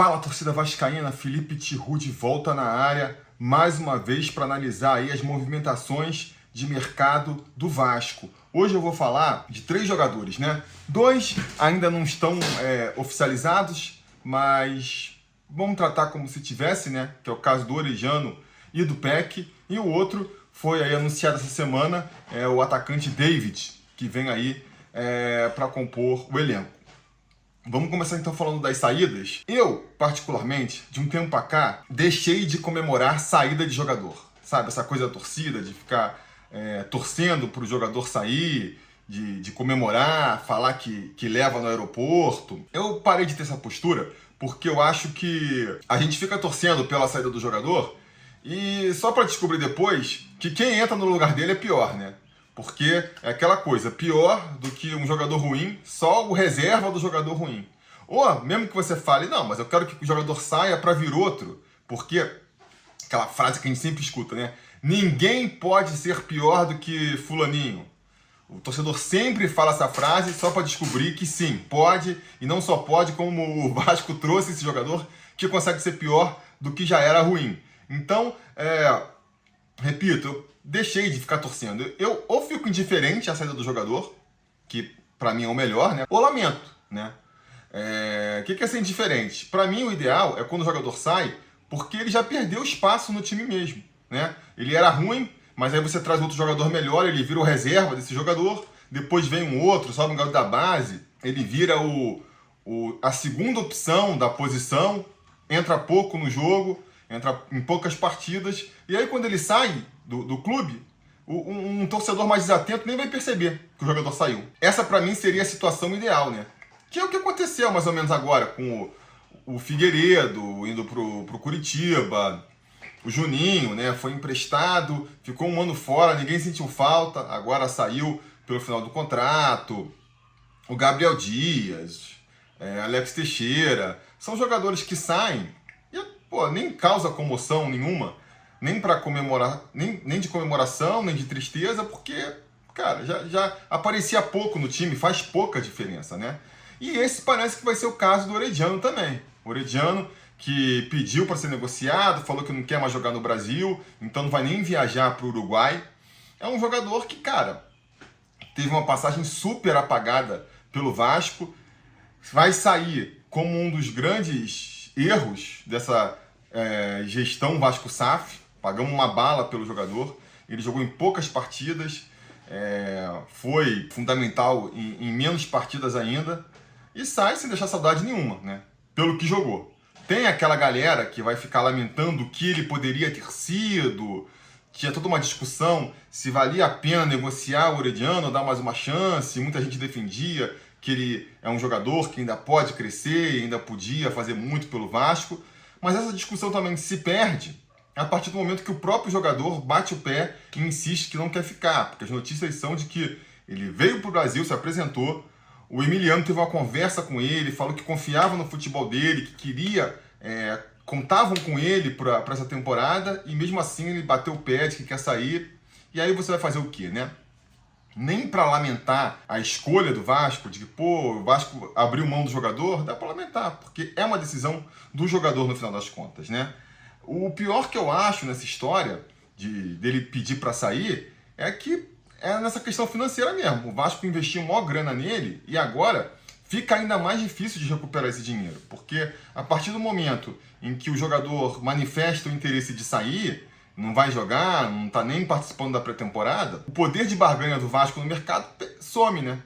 Fala, torcida vascaína, Felipe Tiru de volta na área, mais uma vez para analisar aí as movimentações de mercado do Vasco. Hoje eu vou falar de 3 jogadores, né? 2 ainda não estão oficializados, mas vamos tratar como se tivesse, né? Que é o caso do Orejano e do Peck. E o outro foi aí anunciado essa semana, o atacante David, que vem aí para compor o elenco. Vamos começar então falando das saídas. Eu, particularmente, de um tempo pra cá, deixei de comemorar saída de jogador. Sabe, essa coisa da torcida, de ficar torcendo pro jogador sair, de comemorar, falar que leva no aeroporto. Eu parei de ter essa postura porque eu acho que a gente fica torcendo pela saída do jogador e só pra descobrir depois que quem entra no lugar dele é pior, né? Porque é aquela coisa, pior do que um jogador ruim, só o reserva do jogador ruim. Ou mesmo que você fale, não, mas eu quero que o jogador saia para vir outro, porque aquela frase que a gente sempre escuta, né? Ninguém pode ser pior do que fulaninho. O torcedor sempre fala essa frase só para descobrir que sim, pode, e não só pode, como o Vasco trouxe esse jogador que consegue ser pior do que já era ruim. Então, repito, eu deixei de ficar torcendo. Eu ou fico indiferente à saída do jogador, que pra mim é o melhor, né? Ou lamento, né? O que é ser indiferente? Pra mim o ideal é quando o jogador sai, porque ele já perdeu espaço no time mesmo, né? Ele era ruim, mas aí você traz outro jogador melhor, ele vira o reserva desse jogador, depois vem um outro, sobe um garoto da base, ele vira a segunda opção da posição, entra pouco no jogo, entra em poucas partidas, e aí quando ele sai do clube, um torcedor mais desatento nem vai perceber que o jogador saiu. Essa pra mim seria a situação ideal, né? Que é o que aconteceu mais ou menos agora com o Figueiredo indo pro Curitiba, o Juninho, né? Foi emprestado, ficou um ano fora, ninguém sentiu falta, agora saiu pelo final do contrato. O Gabriel Dias, Alex Teixeira, são jogadores que saem e nem causa comoção nenhuma, nem para comemorar, nem de comemoração, nem de tristeza, porque, cara, já aparecia pouco no time, faz pouca diferença, né? E esse parece que vai ser o caso do Orejano também. O Orejano que pediu para ser negociado, falou que não quer mais jogar no Brasil, então não vai nem viajar para o Uruguai. É um jogador que, cara, teve uma passagem super apagada pelo Vasco, vai sair como um dos grandes erros dessa gestão Vasco-SAF. Pagamos uma bala pelo jogador, ele jogou em poucas partidas, foi fundamental em menos partidas ainda, e sai sem deixar saudade nenhuma, né? Pelo que jogou. Tem aquela galera que vai ficar lamentando o que ele poderia ter sido, tinha toda uma discussão se valia a pena negociar o Orejano, dar mais uma chance, muita gente defendia que ele é um jogador que ainda pode crescer, ainda podia fazer muito pelo Vasco, mas essa discussão também se perde a partir do momento que o próprio jogador bate o pé e insiste que não quer ficar, porque as notícias são de que ele veio para o Brasil, se apresentou, o Emiliano teve uma conversa com ele, falou que confiava no futebol dele, que queria, contavam com ele para essa temporada, e mesmo assim ele bateu o pé de que quer sair, e aí você vai fazer o quê, né? Nem para lamentar a escolha do Vasco, de que, o Vasco abriu mão do jogador, dá para lamentar, porque é uma decisão do jogador no final das contas, né? O pior que eu acho nessa história dele pedir para sair é que é nessa questão financeira mesmo. O Vasco investiu maior grana nele e agora fica ainda mais difícil de recuperar esse dinheiro. Porque a partir do momento em que o jogador manifesta o interesse de sair, não vai jogar, não está nem participando da pré-temporada, o poder de barganha do Vasco no mercado some, né?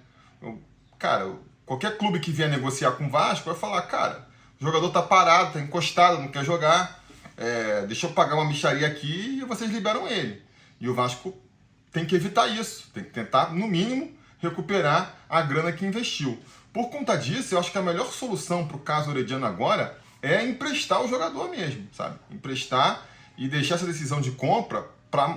Cara, qualquer clube que vier negociar com o Vasco vai falar, cara, o jogador está parado, está encostado, não quer jogar, deixa eu pagar uma mixaria aqui e vocês liberam ele. E o Vasco tem que evitar isso, tem que tentar, no mínimo, recuperar a grana que investiu. Por conta disso, eu acho que a melhor solução para o caso Orejano agora é emprestar o jogador mesmo, sabe? Emprestar e deixar essa decisão de compra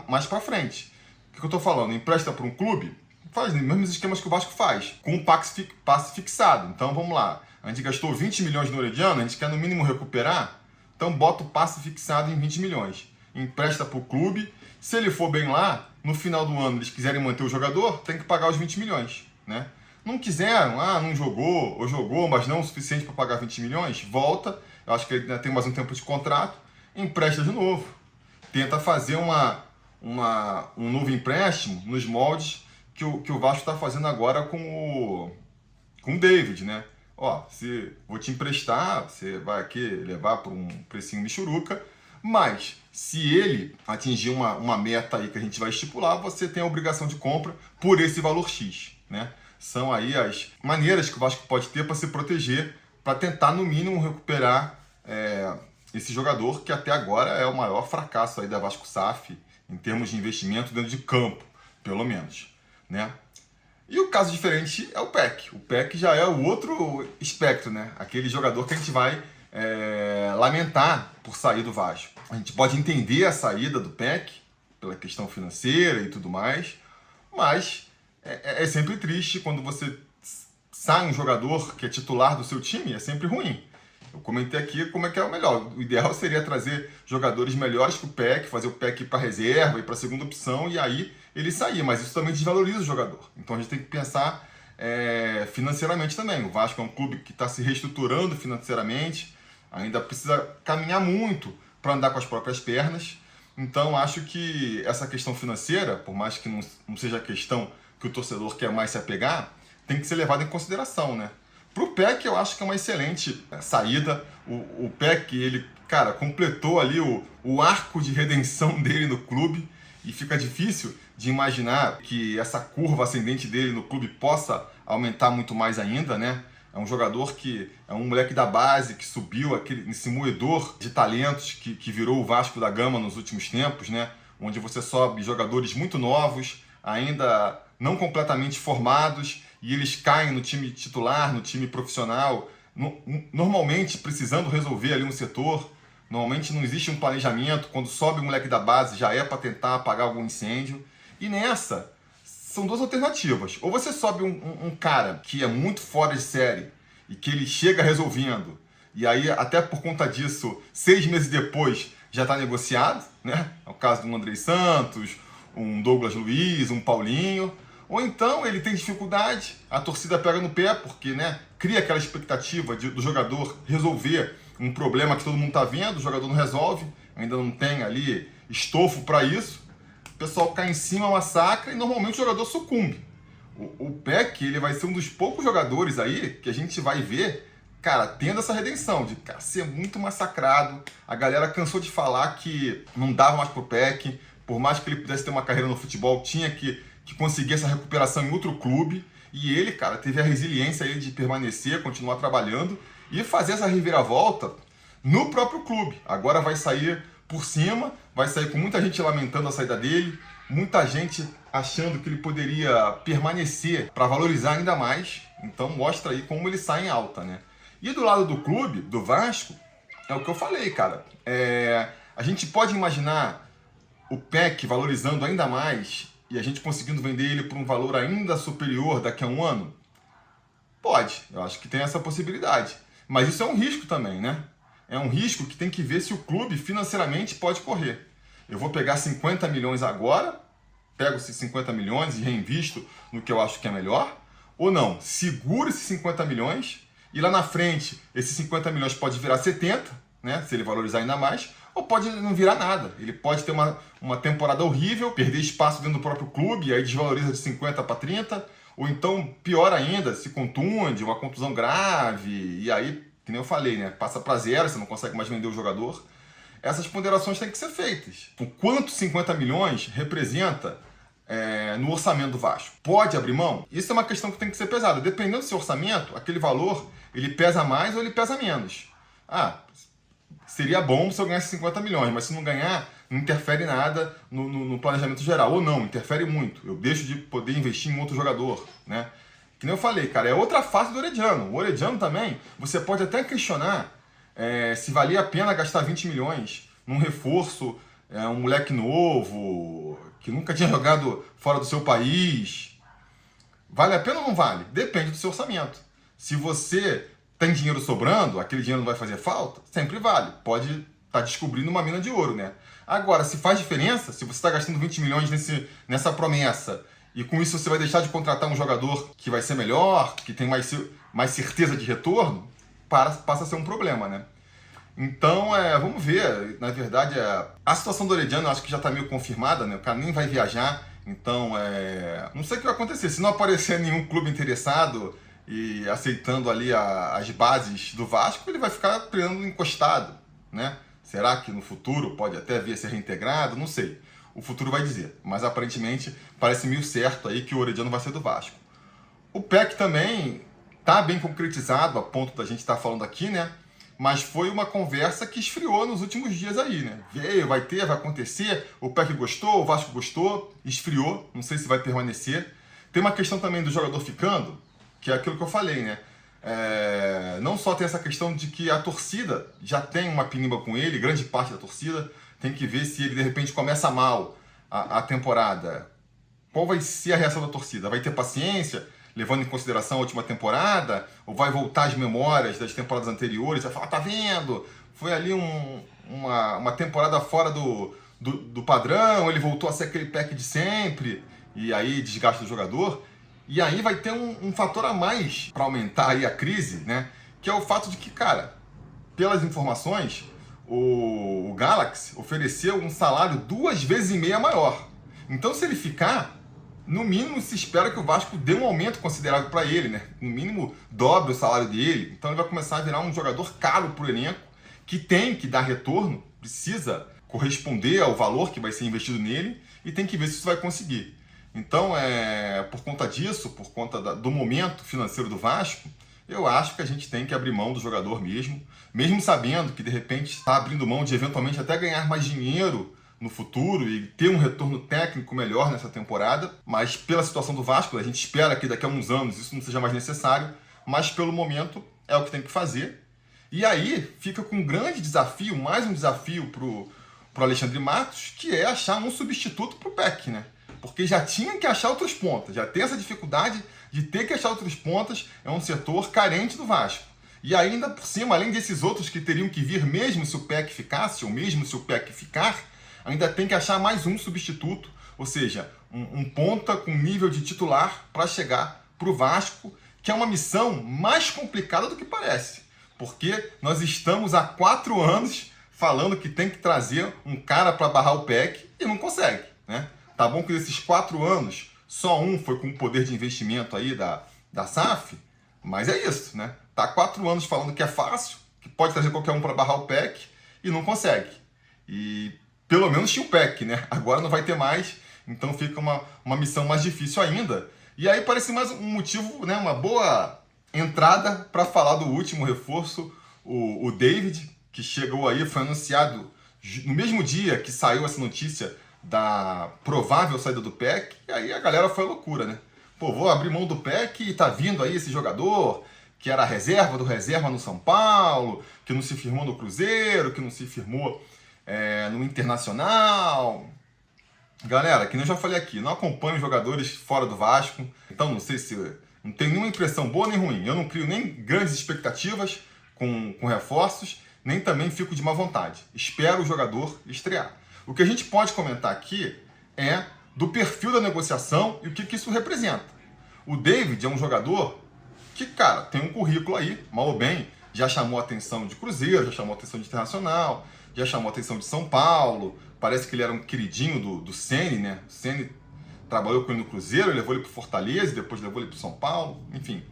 mais para frente. O que eu estou falando? Empresta para um clube, faz os mesmos esquemas que o Vasco faz, com um passe fixado. Então, vamos lá, a gente gastou 20 milhões no Orejano, a gente quer no mínimo recuperar, então bota o passe fixado em 20 milhões. Empresta para o clube, se ele for bem lá, no final do ano eles quiserem manter o jogador, tem que pagar os 20 milhões, né? Não quiseram, não jogou, ou jogou, mas não o suficiente para pagar 20 milhões, volta, Eu acho que ele ainda tem mais um tempo de contrato, empresta de novo. Tenta fazer um novo empréstimo nos moldes que o Vasco está fazendo agora com o David, né? Ó, vou te emprestar, você vai aqui levar por um precinho michuruca, mas se ele atingir uma meta aí que a gente vai estipular, você tem a obrigação de compra por esse valor X, né? São aí as maneiras que o Vasco pode ter para se proteger, para tentar, no mínimo, recuperar esse jogador que até agora é o maior fracasso aí da Vasco SAF em termos de investimento dentro de campo, pelo menos, né? E o caso diferente é o Peck. O Peck já é o outro espectro, né? Aquele jogador que a gente vai lamentar por sair do Vasco. A gente pode entender a saída do Peck pela questão financeira e tudo mais, mas é sempre triste quando você sai um jogador que é titular do seu time, é sempre ruim. Eu comentei aqui como é que é o melhor. O ideal seria trazer jogadores melhores que o Peck, fazer o Peck ir para reserva, ir para a segunda opção e aí ele sair. Mas isso também desvaloriza o jogador. Então a gente tem que pensar financeiramente também. O Vasco é um clube que está se reestruturando financeiramente, ainda precisa caminhar muito para andar com as próprias pernas. Então acho que essa questão financeira, por mais que não seja a questão que o torcedor quer mais se apegar, tem que ser levada em consideração, né? Para o Peck, eu acho que é uma excelente saída. O Peck, ele, cara, completou ali o arco de redenção dele no clube e fica difícil de imaginar que essa curva ascendente dele no clube possa aumentar muito mais ainda, né? É um jogador que é um moleque da base que subiu nesse moedor de talentos que virou o Vasco da Gama nos últimos tempos, né? Onde você sobe jogadores muito novos, ainda não completamente formados, e eles caem no time titular, no time profissional, normalmente precisando resolver ali um setor. Normalmente não existe um planejamento, quando sobe o moleque da base já é para tentar apagar algum incêndio. E nessa, são duas alternativas. Ou você sobe um cara que é muito fora de série e que ele chega resolvendo, e aí até por conta disso, 6 meses depois já está negociado, né? É o caso do Andrei Santos, um Douglas Luiz, um Paulinho. Ou então ele tem dificuldade, a torcida pega no pé, porque, né, cria aquela expectativa do jogador resolver um problema que todo mundo está vendo, o jogador não resolve, ainda não tem ali estofo para isso, o pessoal cai em cima, massacra e normalmente o jogador sucumbe. O Peck, ele vai ser um dos poucos jogadores aí que a gente vai ver, cara, tendo essa redenção, de cara, ser muito massacrado. A galera cansou de falar que não dava mais pro Peck, por mais que ele pudesse ter uma carreira no futebol, tinha que conseguir essa recuperação em outro clube. E ele, cara, teve a resiliência aí de permanecer, continuar trabalhando e fazer essa reviravolta no próprio clube. Agora vai sair por cima, vai sair com muita gente lamentando a saída dele, muita gente achando que ele poderia permanecer para valorizar ainda mais. Então mostra aí como ele sai em alta, né? E do lado do clube, do Vasco, é o que eu falei, cara. A gente pode imaginar o Peck valorizando ainda mais e a gente conseguindo vender ele por um valor ainda superior daqui a um ano? Pode, eu acho que tem essa possibilidade. Mas isso é um risco também, né? É um risco que tem que ver se o clube financeiramente pode correr. Eu vou pegar 50 milhões agora, pego esses 50 milhões e reinvisto no que eu acho que é melhor, ou não, seguro esses 50 milhões e lá na frente esses 50 milhões pode virar 70, né? Se ele valorizar ainda mais, ou pode não virar nada. Ele pode ter uma temporada horrível, perder espaço dentro do próprio clube, e aí desvaloriza de 50 para 30, ou então, pior ainda, se contunde, uma contusão grave, e aí, que nem eu falei, né, passa para zero, você não consegue mais vender o jogador. Essas ponderações têm que ser feitas. O quanto 50 milhões representa no orçamento do Vasco? Pode abrir mão? Isso é uma questão que tem que ser pesada. Dependendo do seu orçamento, aquele valor, ele pesa mais ou ele pesa menos. Seria bom se eu ganhasse 50 milhões, mas se não ganhar, não interfere nada no planejamento geral. Ou não, interfere muito. Eu deixo de poder investir em outro jogador, né? Que nem eu falei, cara, é outra face do Orediano. O Orediano também, você pode até questionar se valia a pena gastar 20 milhões num reforço, um moleque novo, que nunca tinha jogado fora do seu país. Vale a pena ou não vale? Depende do seu orçamento. Se você tem dinheiro sobrando, aquele dinheiro não vai fazer falta, sempre vale. Pode estar descobrindo uma mina de ouro, né? Agora, se faz diferença, se você está gastando 20 milhões nessa promessa, e com isso você vai deixar de contratar um jogador que vai ser melhor, que tem mais certeza de retorno, passa a ser um problema, né? Então, vamos ver. Na verdade, a situação do Orediano eu acho que já está meio confirmada, né? O cara nem vai viajar. Então, não sei o que vai acontecer. Se não aparecer nenhum clube interessado e aceitando ali as bases do Vasco, ele vai ficar treinando encostado, né? Será que no futuro pode até vir a ser reintegrado? Não sei. O futuro vai dizer. Mas aparentemente parece meio certo aí que o Orediano vai ser do Vasco. O PEC também tá bem concretizado, a ponto da gente estar falando aqui, né? Mas foi uma conversa que esfriou nos últimos dias aí, né? Veio, vai ter, vai acontecer, o PEC gostou, o Vasco gostou, esfriou, não sei se vai permanecer. Tem uma questão também do jogador ficando, que é aquilo que eu falei, né? Não só tem essa questão de que a torcida já tem uma pinimba com ele, grande parte da torcida, tem que ver se ele de repente começa mal a temporada. Qual vai ser a reação da torcida? Vai ter paciência, levando em consideração a última temporada? Ou vai voltar as memórias das temporadas anteriores? Vai falar, tá vendo? Foi ali uma temporada fora do padrão, ele voltou a ser aquele PEC de sempre, e aí desgasta o jogador. E aí vai ter um fator a mais para aumentar aí a crise, né? Que é o fato de que, cara, pelas informações, o Galaxy ofereceu um salário 2,5 vezes maior. Então, se ele ficar, no mínimo se espera que o Vasco dê um aumento considerável para ele, né? No mínimo dobre o salário dele. Então, ele vai começar a virar um jogador caro para o elenco, que tem que dar retorno, precisa corresponder ao valor que vai ser investido nele e tem que ver se isso vai conseguir. Então, por conta disso, por conta do momento financeiro do Vasco, eu acho que a gente tem que abrir mão do jogador mesmo sabendo que de repente está abrindo mão de eventualmente até ganhar mais dinheiro no futuro e ter um retorno técnico melhor nessa temporada, mas pela situação do Vasco, a gente espera que daqui a uns anos isso não seja mais necessário, mas pelo momento é o que tem que fazer. E aí fica com um grande desafio, mais um desafio pro Alexandre Matos, que é achar um substituto pro PEC, né? Porque já tinha que achar outros pontas, já tem essa dificuldade de ter que achar outros pontas, é um setor carente do Vasco. E ainda por cima, além desses outros que teriam que vir mesmo se o PEC ficasse, ou mesmo se o PEC ficar, ainda tem que achar mais um substituto, ou seja, um ponta com nível de titular para chegar para o Vasco, que é uma missão mais complicada do que parece. Porque nós estamos há 4 anos falando que tem que trazer um cara para barrar o PEC e não consegue, né? Tá bom que desses 4 anos, só um foi com o poder de investimento aí da SAF, mas é isso, né? Tá 4 anos falando que é fácil, que pode trazer qualquer um para barrar o PEC e não consegue. E pelo menos tinha o PEC, né? Agora não vai ter mais, então fica uma missão mais difícil ainda. E aí parece mais um motivo, né? Uma boa entrada para falar do último reforço, o David, que chegou aí, foi anunciado no mesmo dia que saiu essa notícia da provável saída do PEC, e aí a galera foi à loucura, né? Pô, vou abrir mão do PEC e tá vindo aí esse jogador que era a reserva do reserva no São Paulo, que não se firmou no Cruzeiro, que não se firmou no Internacional. Galera, que nem eu já falei aqui, não acompanho jogadores fora do Vasco, então não sei se... Não tenho nenhuma impressão boa nem ruim. Eu não crio nem grandes expectativas com reforços, nem também fico de má vontade. Espero o jogador estrear. O que a gente pode comentar aqui é do perfil da negociação e o que isso representa. O David é um jogador que, cara, tem um currículo aí, mal ou bem, já chamou a atenção de Cruzeiro, já chamou a atenção de Internacional, já chamou a atenção de São Paulo, parece que ele era um queridinho do Ceni, né? O Ceni trabalhou com ele no Cruzeiro, levou ele para o Fortaleza, depois levou ele para o São Paulo, enfim.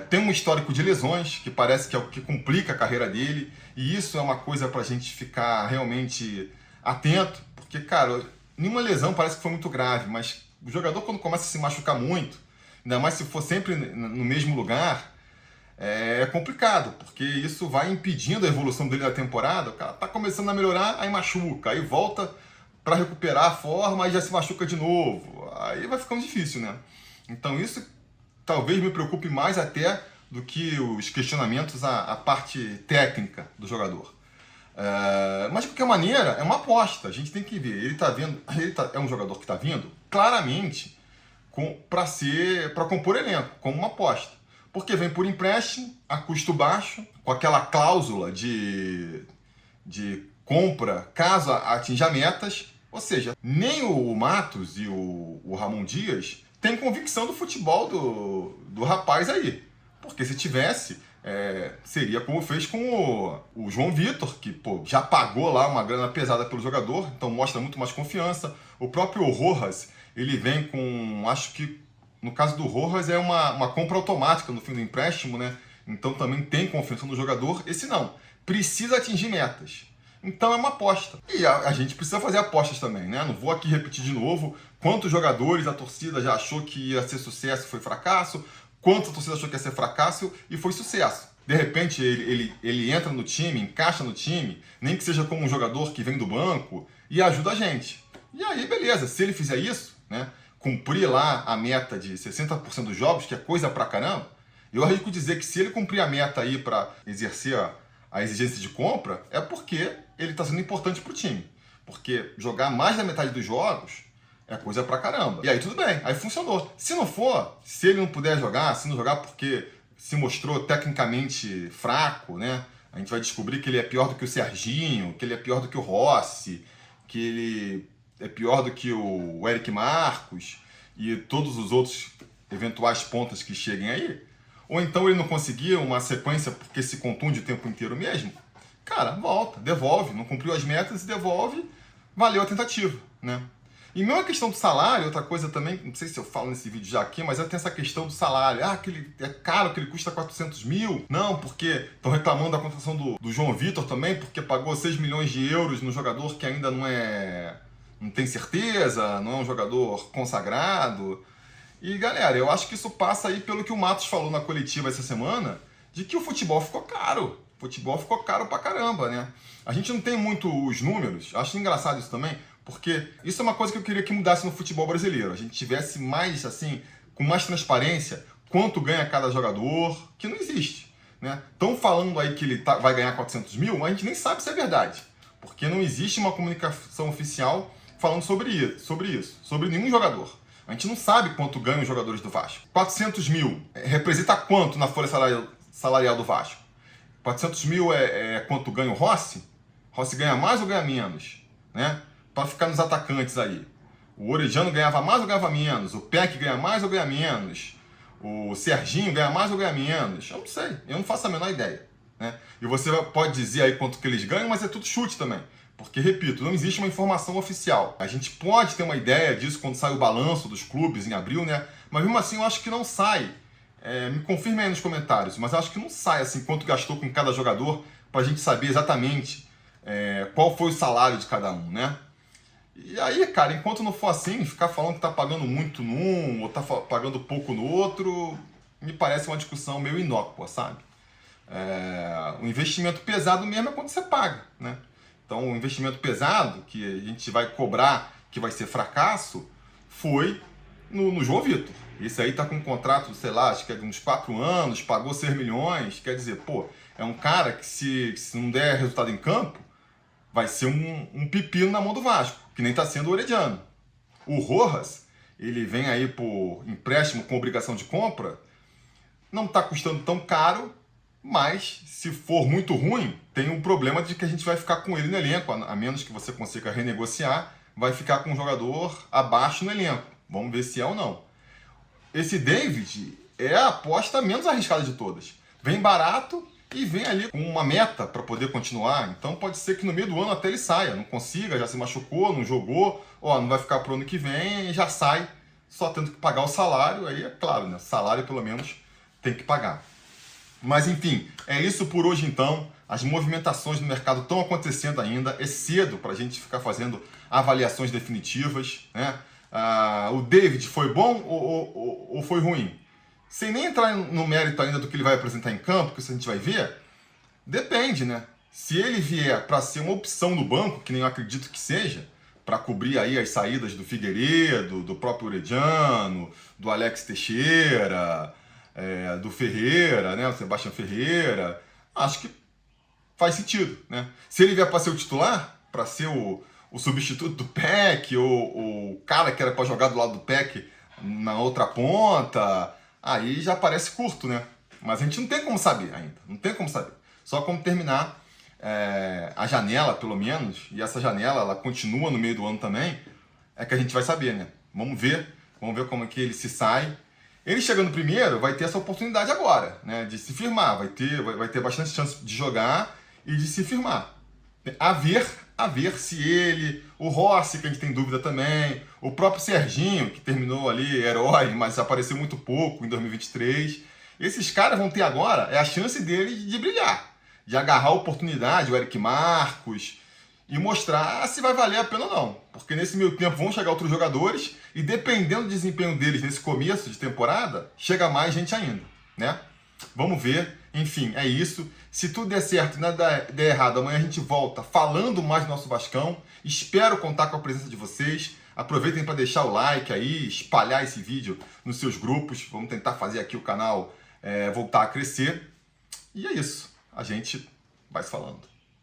Tem um histórico de lesões, que parece que é o que complica a carreira dele, e isso é uma coisa para a gente ficar realmente atento, porque, cara, nenhuma lesão parece que foi muito grave, mas o jogador quando começa a se machucar muito, ainda mais se for sempre no mesmo lugar, é complicado, porque isso vai impedindo a evolução dele na temporada. O cara tá começando a melhorar, aí machuca, aí volta para recuperar a forma, aí já se machuca de novo, aí vai ficando difícil, né? Então isso talvez me preocupe mais até do que os questionamentos à parte técnica do jogador. Mas de qualquer maneira, é uma aposta, a gente tem que ver. É um jogador que está vindo claramente para compor elenco, como uma aposta. Porque vem por empréstimo, a custo baixo, com aquela cláusula de compra caso atinja metas. Ou seja, nem o Matos e o Ramon Dias têm convicção do futebol do rapaz aí. Porque se tivesse, seria como fez com o João Vitor, que pô, já pagou lá uma grana pesada pelo jogador, então mostra muito mais confiança. O próprio Rojas, ele vem com, acho que no caso do Rojas é uma compra automática no fim do empréstimo, né? Então também tem confiança no jogador. Esse não, precisa atingir metas. Então é uma aposta. E a gente precisa fazer apostas também, né? Não vou aqui repetir de novo quantos jogadores a torcida já achou que ia ser sucesso e foi fracasso, quanto a torcida achou que ia ser fracasso e foi sucesso. De repente ele entra no time, encaixa no time, nem que seja como um jogador que vem do banco e ajuda a gente. E aí, beleza, se ele fizer isso, né? Cumprir lá a meta de 60% dos jogos, que é coisa pra caramba, eu arrisco dizer que se ele cumprir a meta aí para exercer a exigência de compra, é porque ele está sendo importante para o time. Porque jogar mais da metade dos jogos é coisa pra caramba. E aí tudo bem, aí funcionou. Se não for, se ele não puder jogar, se não jogar porque se mostrou tecnicamente fraco, né? A gente vai descobrir que ele é pior do que o Serginho, que ele é pior do que o Rossi, que ele é pior do que o Eric Marcos e todos os outros eventuais pontas que cheguem aí. Ou então ele não conseguir uma sequência porque se contunde o tempo inteiro mesmo. Cara, volta, devolve, não cumpriu as metas e devolve, valeu a tentativa, né? E mesmo a questão do salário, outra coisa também, não sei se eu falo nesse vídeo já aqui, mas tem essa questão do salário. Ah, que ele é caro, que ele custa 400 mil. Não, porque estão reclamando da contratação do João Vitor também, porque pagou 6 milhões de euros no jogador que ainda não tem certeza, não é um jogador consagrado. E galera, eu acho que isso passa aí pelo que o Matos falou na coletiva essa semana, de que o futebol ficou caro. O futebol ficou caro pra caramba, né? A gente não tem muito os números, acho engraçado isso também, porque isso é uma coisa que eu queria que mudasse no futebol brasileiro. A gente tivesse mais, assim, com mais transparência, quanto ganha cada jogador, que não existe, né? Estão falando aí que ele vai ganhar 400 mil, mas a gente nem sabe se é verdade, porque não existe uma comunicação oficial falando sobre isso, sobre nenhum jogador. A gente não sabe quanto ganham os jogadores do Vasco. 400 mil representa quanto na folha salarial do Vasco? 400 mil é quanto ganha o Rossi? Rossi ganha mais ou ganha menos? Né? Para ficar nos atacantes aí. O Orediano ganhava mais ou ganhava menos? O Peck ganha mais ou ganha menos? O Serginho ganha mais ou ganha menos? Eu não sei, eu não faço a menor ideia. Né? E você pode dizer aí quanto que eles ganham, mas é tudo chute também. Porque, repito, não existe uma informação oficial. A gente pode ter uma ideia disso quando sai o balanço dos clubes em abril, né? Mas mesmo assim eu acho que não sai. Me confirme aí nos comentários, mas eu acho que não sai assim quanto gastou com cada jogador pra gente saber exatamente qual foi o salário de cada um, né? E aí, cara, enquanto não for assim, ficar falando que tá pagando muito num ou tá pagando pouco no outro, me parece uma discussão meio inócua, sabe? O investimento pesado mesmo é quando você paga, né? Então, o investimento pesado, que a gente vai cobrar, que vai ser fracasso, foi no João Vitor. Esse aí tá com um contrato, sei lá, acho que é de uns 4 anos, pagou 6 milhões. Quer dizer, pô, é um cara que se não der resultado em campo, vai ser um pepino na mão do Vasco, que nem tá sendo o Orediano. O Rojas, ele vem aí por empréstimo com obrigação de compra, não tá custando tão caro, mas se for muito ruim, tem um problema de que a gente vai ficar com ele no elenco, a menos que você consiga renegociar, vai ficar com um jogador abaixo no elenco. Vamos ver se é ou não. Esse David é a aposta menos arriscada de todas. Vem barato e vem ali com uma meta para poder continuar. Então pode ser que no meio do ano até ele saia, não consiga, já se machucou, não jogou, não vai ficar pro ano que vem e já sai, só tendo que pagar o salário. Aí é claro, né? Salário pelo menos tem que pagar. Mas enfim, é isso por hoje então. As movimentações no mercado estão acontecendo ainda. É cedo para a gente ficar fazendo avaliações definitivas, né? O David foi bom ou foi ruim? Sem nem entrar no mérito ainda do que ele vai apresentar em campo, que isso a gente vai ver, depende, né? Se ele vier para ser uma opção no banco, que nem eu acredito que seja, para cobrir aí as saídas do Figueiredo, do próprio Orediano, do Alex Teixeira, do Ferreira, né? O Sebastião Ferreira, acho que faz sentido, né? Se ele vier para ser o titular, para ser o substituto do Peck, ou o cara que era para jogar do lado do Peck na outra ponta, aí já parece curto, né? Mas a gente não tem como saber ainda, não tem como saber. Só como terminar a janela, pelo menos, e essa janela, ela continua no meio do ano também, é que a gente vai saber, né? Vamos ver como é que ele se sai. Ele chegando primeiro vai ter essa oportunidade agora, né, de se firmar, vai ter bastante chance de jogar e de se firmar. A ver se ele, o Rossi, que a gente tem dúvida também, o próprio Serginho, que terminou ali herói, mas apareceu muito pouco em 2023. Esses caras vão ter agora a chance deles de brilhar, de agarrar a oportunidade, o Eric Marcos, e mostrar se vai valer a pena ou não. Porque nesse meio tempo vão chegar outros jogadores e dependendo do desempenho deles nesse começo de temporada, chega mais gente ainda, né? Vamos ver. Enfim, é isso. Se tudo der certo e nada der errado, amanhã a gente volta falando mais do nosso Vascão. Espero contar com a presença de vocês. Aproveitem para deixar o like aí, espalhar esse vídeo nos seus grupos. Vamos tentar fazer aqui o canal voltar a crescer. E é isso. A gente vai se falando.